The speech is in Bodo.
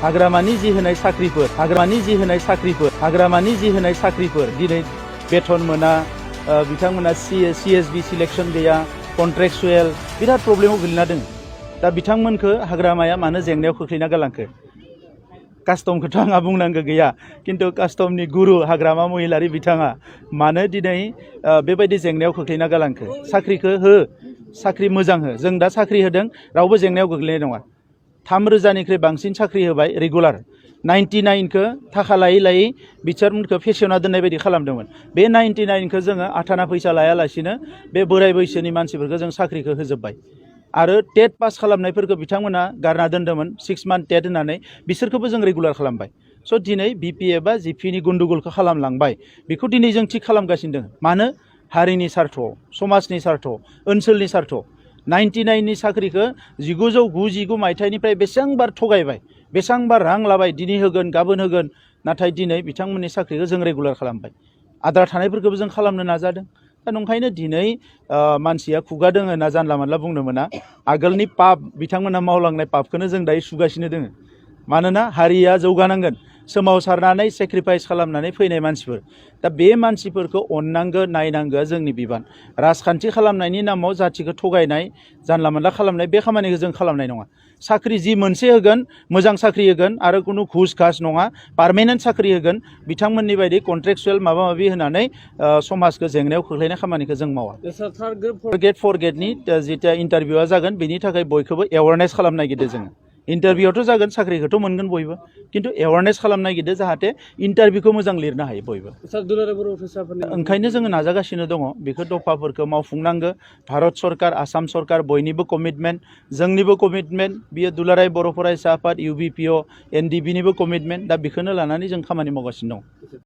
हाग्रामानि जि होनाय साख्रिफोर दिनै बेथन मोना बिथांमोना CSB सिलेक्शन गैया कन्ट्रेक्चुएल बिराद प्रब्लेमाव गोलैना दङ दा बिथांमोनखौ हाग्रामाया मानो जेंनायाव खोख्लैना गालांखो कास्टमखौथ' आंहा बुंनांगौ गैया किन्तु कास्टमनि गुरु हाग्रामा महिलारि बिथाङा मानो दिनै बेबायदि जेंनायाव खोख्लैना गालांखो साख्रिखौ हो साख्रि मोजां हो जों दा साख्रि होदों रावबो जेंनायाव गोग्लैनाय नङा 3,000निख्रुइ बांसिन साख्रि होबाय रेगुलार 99खौ थाखा लायै लायै बिसोरखौ फेसेवना दोननाय बायदि खालामदोंमोन बे 99खौ जोङो आथाना फैसा लायालासिनो बे बोराय बैसोनि मानसिफोरखौ जों साख्रिखौ होजोब्बाय आरो टेट पास खालामनायफोरखौ बिथांमोना गारना दोन्दोंमोन 6 मान्थ टेट होनानै बिसोरखौबो जों रेगुलार खालामबाय स' दिनै BPF बा जिपिनि गुन्दुगलखौ खालामलांबाय बेखौ दिनै जों थिग खालामगासिनो दङ मानो हारिनि सार्थ समाजनि सार्थ ओनसोलनि सार्थ 99नि साख्रिखौ 1999 मायथाइनिफ्राय बेसेबांबार थगायबाय बेसेबांबार रां लाबाय दिनै होगोन गाबोन होगोन नाथाय दिनै बिथांमोननि साख्रिखौ जों रेगुलार खालामबाय आद्रा थानायफोरखौबो जों खालामनो नाजादों दा नंखायनो दिनै मानसिया खुगा दोङो होनना जानला मोनला बुंनो मोना आगोलनि पाप बिथांमोना मावलांनाय पापखौनो जों दायो सुगासिनो दोङो मानोना हारिया जौगानांगोन सोमावसारनानै सेक्रिफाइस खालामनानै फैनाय मानसिफोर दा बे मानसिफोरखौ अननांगौ नायनांगौ जोंनि बिबान राजखान्थि खालामनायनि नामाव जाथिखौ थगायनाय जानला मोनला खालामनाय बे खामानिखौ जों खालामनाय नङा साख्रि जि मोनसे होगोन मोजां साख्रि होगोन आरो कुनु घुस घास नङा पार्मानेन्ट साख्रि होगोन बिथांमोननि बायदि कन्ट्रेक्चुएल माबा माबि होनानै समाजखौ जेंनायाव खोख्लैनाय खामानिखौ जों मावा ग्रेड 4 ग्रेडनि जिथिया इन्टारभिउआ जागोन बेनि थाखाय बयखौबो एवारनेस खालामनो नागिरदों जोङो इन्टारभिउआवथ' जागोन साख्रिखौथ' मोनगोन बयबो किन्तु एवारनेस खालामनो नागिरदों जाहाथे इन्टारभिउखौ मोजां लिरनो हायो बयबो ओंखायनो जोङो नाजागासिनो दङ बेखौ दफाफोरखौ मावफुंनांगौ भारत सरकार आसाम सरकार बयनिबो कमिटमेन्ट जोंनिबो कमिटमेन्ट बियो दुलाराय बर' फरायसा आफाद UPPL NDBनिबो कमिटमेन्ट दा बेखौनो लानानै जों खामानि मावगासिनो दं